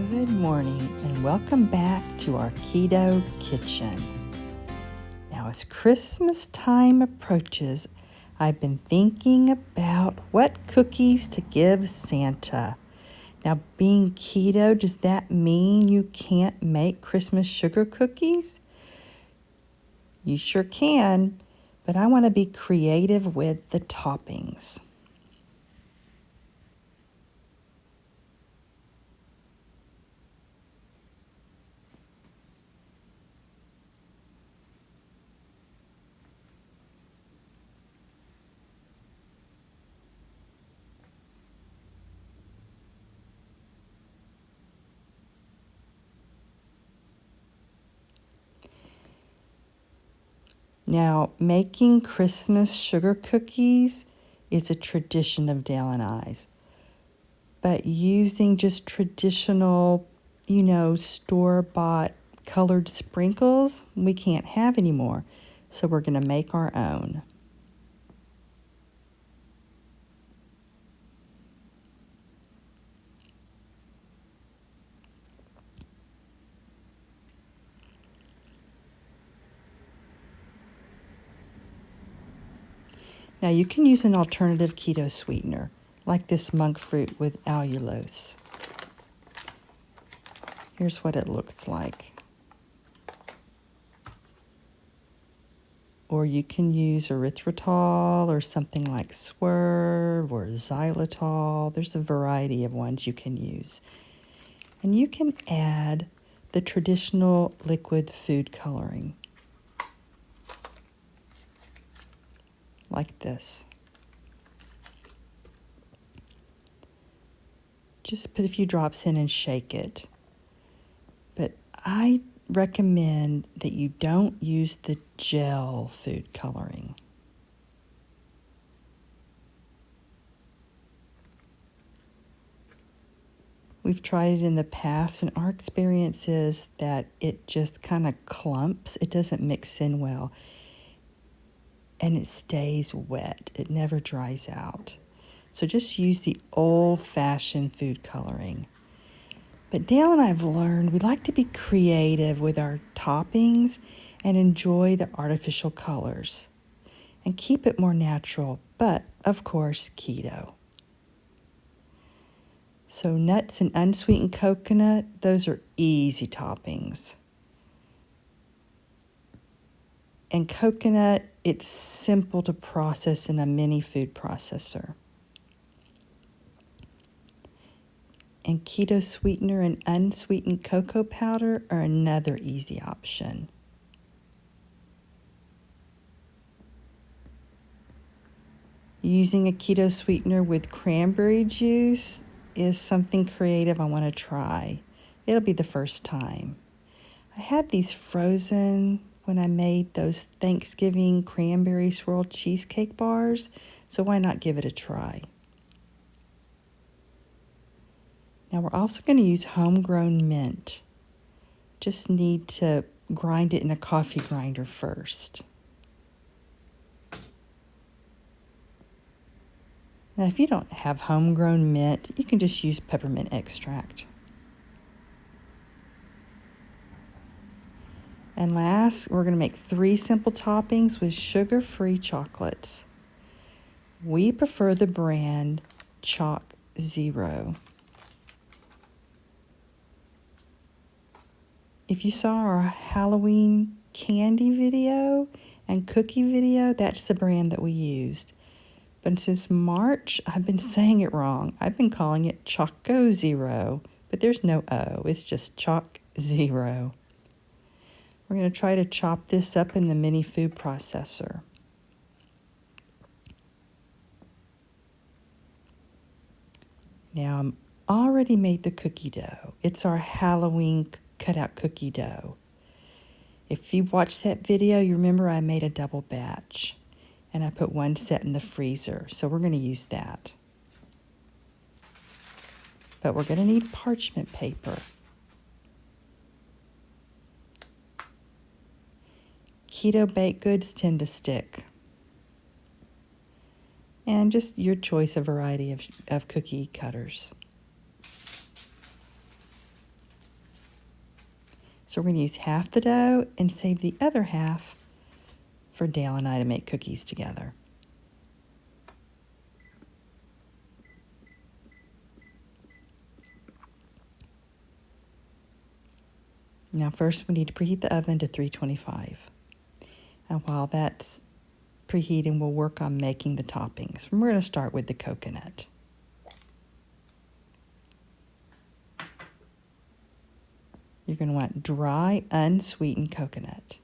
Good morning and welcome back to our Keto Kitchen. Now as Christmas time approaches, I've been thinking about what cookies to give Santa. Now being keto, does that mean you can't make Christmas sugar cookies? You sure can, but I want to be creative with the toppings. Now, making Christmas sugar cookies is a tradition of Dale and I's. But using just traditional, store-bought colored sprinkles, we can't have anymore. So we're going to make our own. Now you can use an alternative keto sweetener, like this monk fruit with allulose. Here's what it looks like. Or you can use erythritol or something like Swerve or xylitol. There's a variety of ones you can use. And you can add the traditional liquid food coloring, like this. Just put a few drops in and shake it. But I recommend that you don't use the gel food coloring. We've tried it in the past, and our experience is that it just kind of clumps. It doesn't mix in well, and it stays wet. It never dries out. So just use the old-fashioned food coloring. But Dale and I have learned we like to be creative with our toppings and enjoy the artificial colors and keep it more natural, but of course keto. So nuts and unsweetened coconut, those are easy toppings. And coconut, it's simple to process in a mini food processor. And keto sweetener and unsweetened cocoa powder are another easy option. Using a keto sweetener with cranberry juice is something creative I want to try. It'll be the first time. I had these frozen when I made those Thanksgiving cranberry swirl cheesecake bars, so why not give it a try? Now we're also going to use homegrown mint. Just need to grind it in a coffee grinder first. Now if you don't have homegrown mint, you can just use peppermint extract. And last, we're going to make 3 simple toppings with sugar-free chocolates. We prefer the brand Chalk Zero. If you saw our Halloween candy video and cookie video, that's the brand that we used. But since March, I've been saying it wrong. I've been calling it Choco Zero, but there's no O. It's just Chalk Zero. We're going to try to chop this up in the mini food processor. Now, I'm already made the cookie dough. It's our Halloween cutout cookie dough. If you've watched that video, you remember I made a double batch. And I put 1 set in the freezer, so we're going to use that. But we're going to need parchment paper. Keto baked goods tend to stick. And just your choice, a variety of cookie cutters. So we're going to use half the dough and save the other half for Dale and I to make cookies together. Now first we need to preheat the oven to 325. And while that's preheating, we'll work on making the toppings. We're going to start with the coconut. You're going to want dry, unsweetened coconut.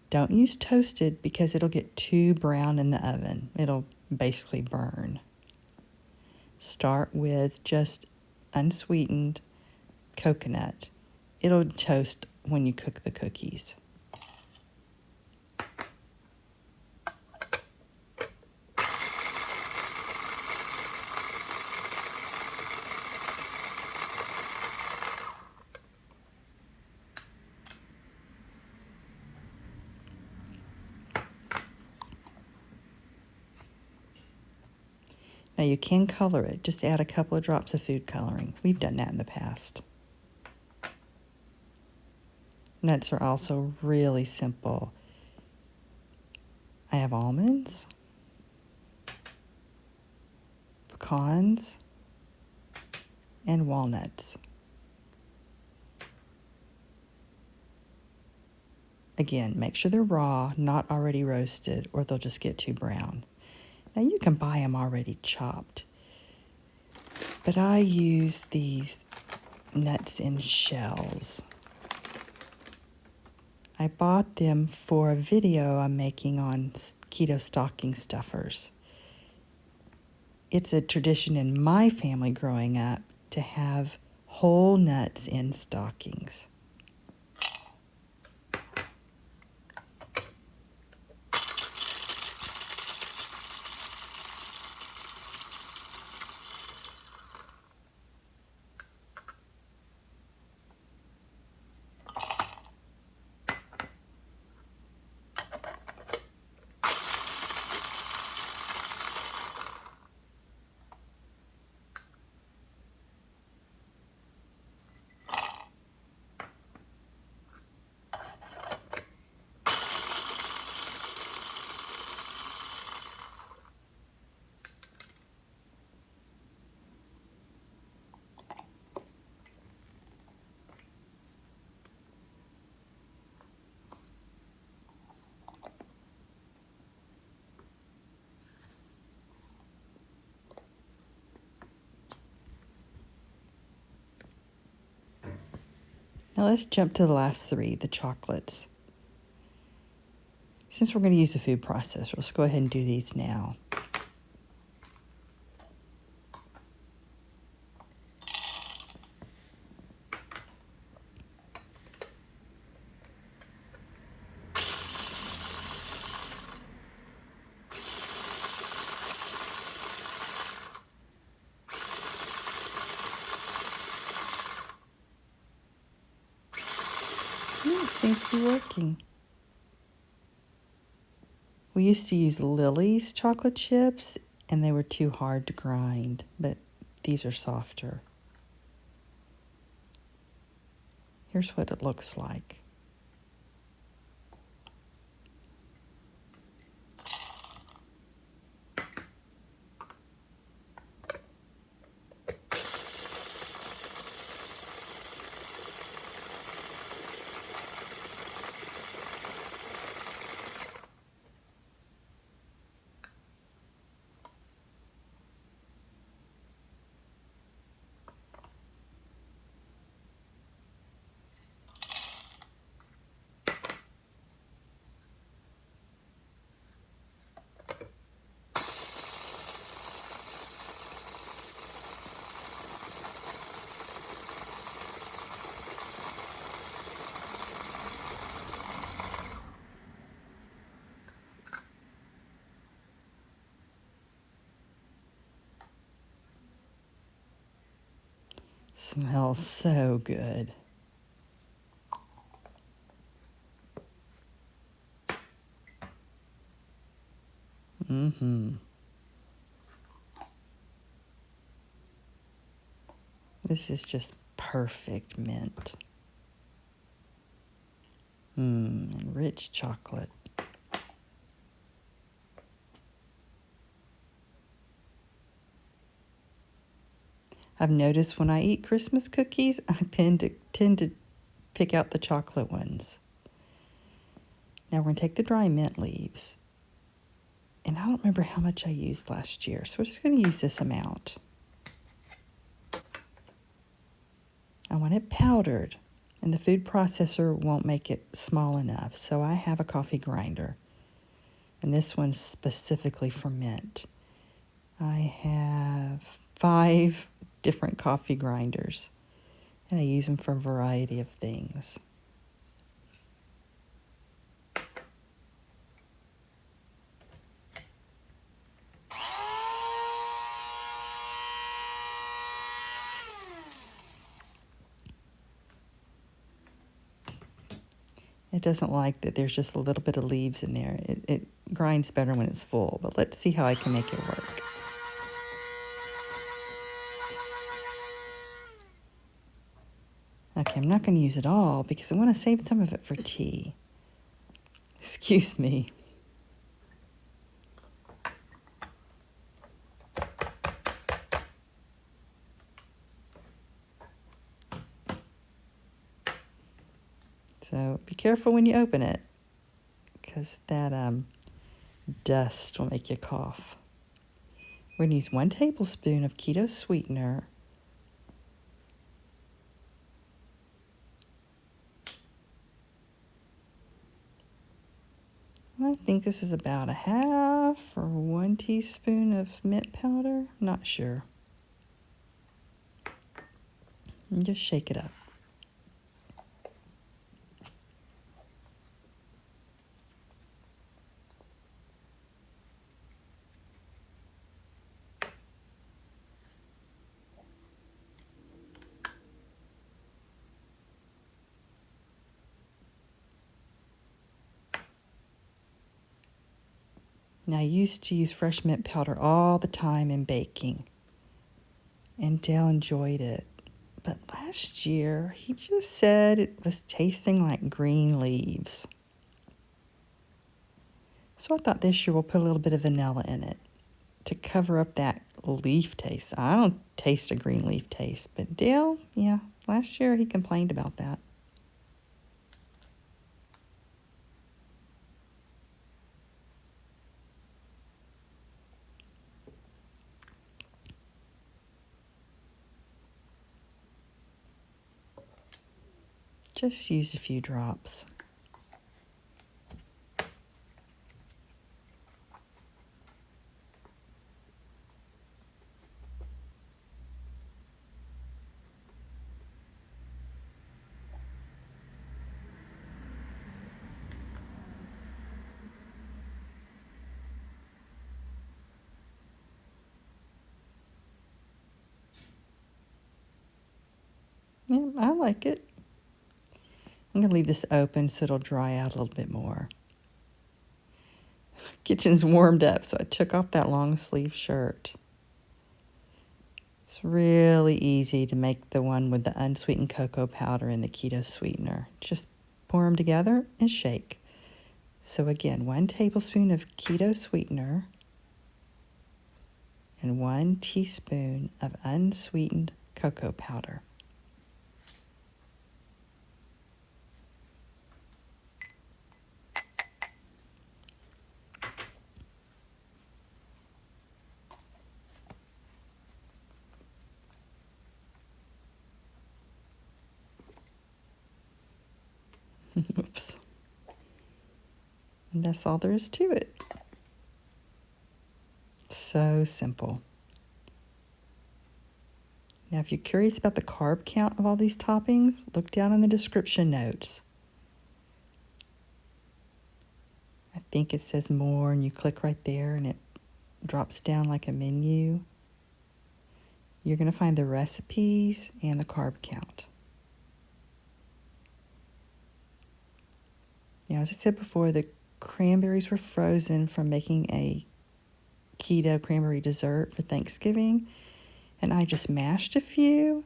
Don't use toasted because it'll get too brown in the oven. It'll basically burn. Start with just unsweetened coconut. It'll toast when you cook the cookies. Now you can color it. Just add a couple of drops of food coloring. We've done that in the past. Nuts are also really simple. I have almonds, pecans, and walnuts. Again, make sure they're raw, not already roasted, or they'll just get too brown. Now you can buy them already chopped, but I use these nuts in shells. I bought them for a video I'm making on keto stocking stuffers. It's a tradition in my family growing up to have whole nuts in stockings. Now let's jump to the last three, the chocolates. Since we're going to use the food processor, let's go ahead and do these now. It seems to be working. We used to use Lily's chocolate chips, and they were too hard to grind, but these are softer. Here's what it looks like. Smells so good. This is just perfect mint. And rich chocolate. I've noticed when I eat Christmas cookies, I tend to pick out the chocolate ones. Now we're going to take the dry mint leaves. And I don't remember how much I used last year, so we're just going to use this amount. I want it powdered, and the food processor won't make it small enough, so I have a coffee grinder. And this one's specifically for mint. I have 5 different coffee grinders, and I use them for a variety of things. It doesn't like that there's just a little bit of leaves in there. It grinds better when it's full, but let's see how I can make it work. Okay, I'm not going to use it all because I want to save some of it for tea. Excuse me. So be careful when you open it because that dust will make you cough. We're going to use 1 tablespoon of keto sweetener. I think this is about a half or 1 teaspoon of mint powder. Not sure. And just shake it up. Now, I used to use fresh mint powder all the time in baking, and Dale enjoyed it. But last year, he just said it was tasting like green leaves. So I thought this year we'll put a little bit of vanilla in it to cover up that leaf taste. I don't taste a green leaf taste, but Dale, yeah, last year he complained about that. Just use a few drops. Yeah, I like it. I'm going to leave this open so it'll dry out a little bit more. Kitchen's warmed up, so I took off that long sleeve shirt. It's really easy to make the one with the unsweetened cocoa powder and the keto sweetener. Just pour them together and shake. So again, 1 tablespoon of keto sweetener and 1 teaspoon of unsweetened cocoa powder. Oops. And that's all there is to it. So simple. Now, if you're curious about the carb count of all these toppings, look down in the description notes. I think it says more, and you click right there, and it drops down like a menu. You're going to find the recipes and the carb count. Now, as I said before, the cranberries were frozen from making a keto cranberry dessert for Thanksgiving, and I just mashed a few,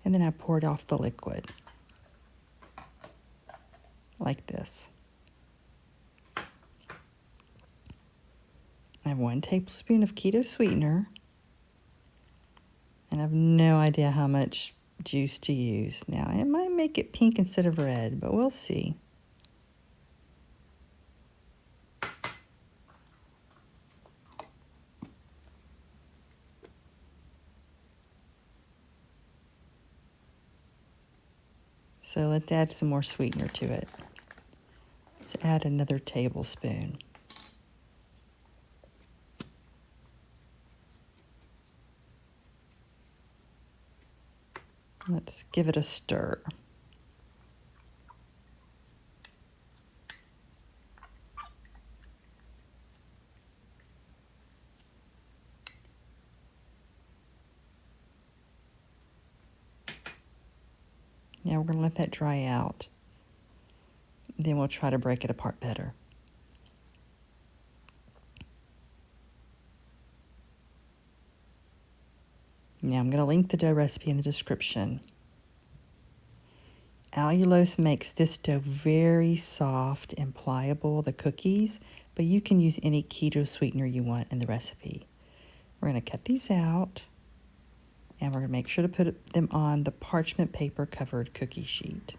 and then I poured off the liquid. like this. I have 1 tablespoon of keto sweetener, and I have no idea how much juice to use. Now, it might make it pink instead of red, but we'll see. So let's add some more sweetener to it. Let's add another tablespoon. Let's give it a stir. Now we're going to let that dry out. Then we'll try to break it apart better. Now I'm going to link the dough recipe in the description. Allulose makes this dough very soft and pliable, the cookies, but you can use any keto sweetener you want in the recipe. We're going to cut these out, and we're going to make sure to put them on the parchment paper covered cookie sheet.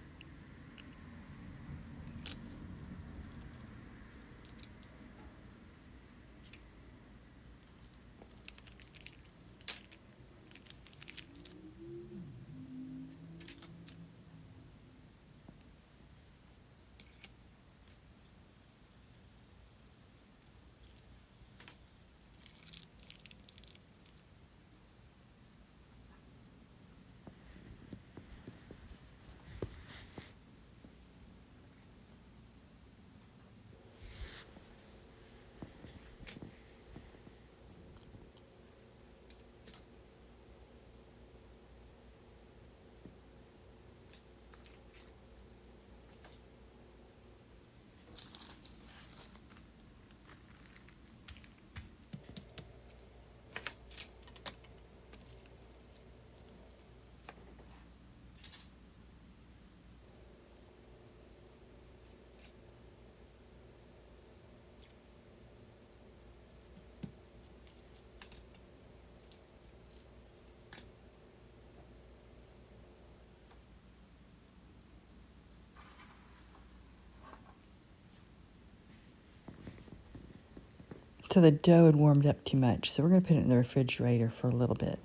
So the dough had warmed up too much, so we're going to put it in the refrigerator for a little bit.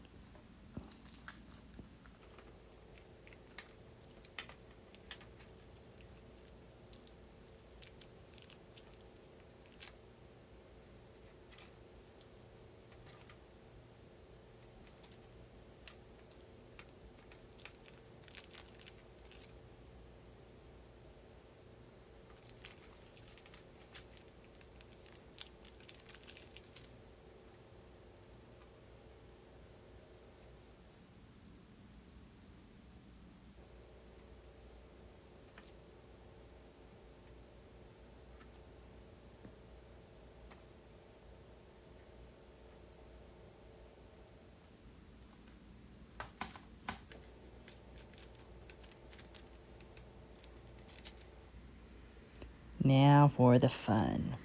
Now for the fun.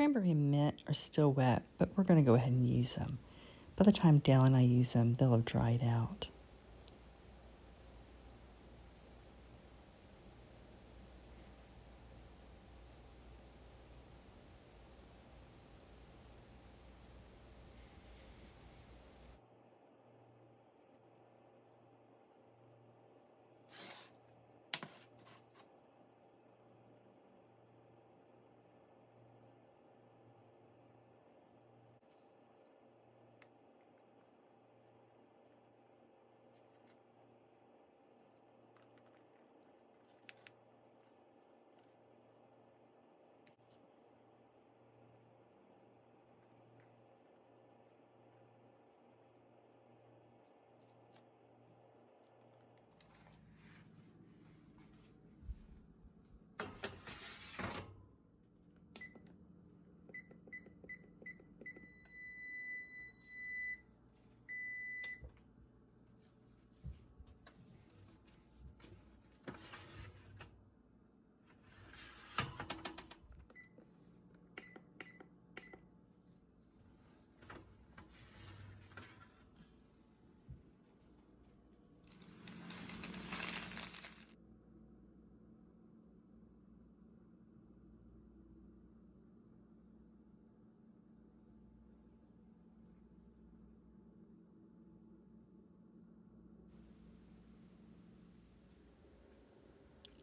cranberry and mint are still wet, but we're going to go ahead and use them. By the time Dale and I use them, they'll have dried out.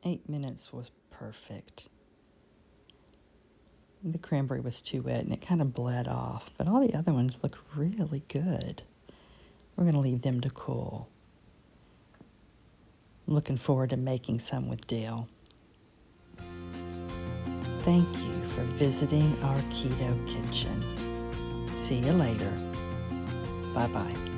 Eight minutes was perfect. The cranberry was too wet and it kind of bled off, but all the other ones look really good. We're going to leave them to cool. I'm looking forward to making some with Dale. Thank you for visiting our keto kitchen. See you later. Bye-bye.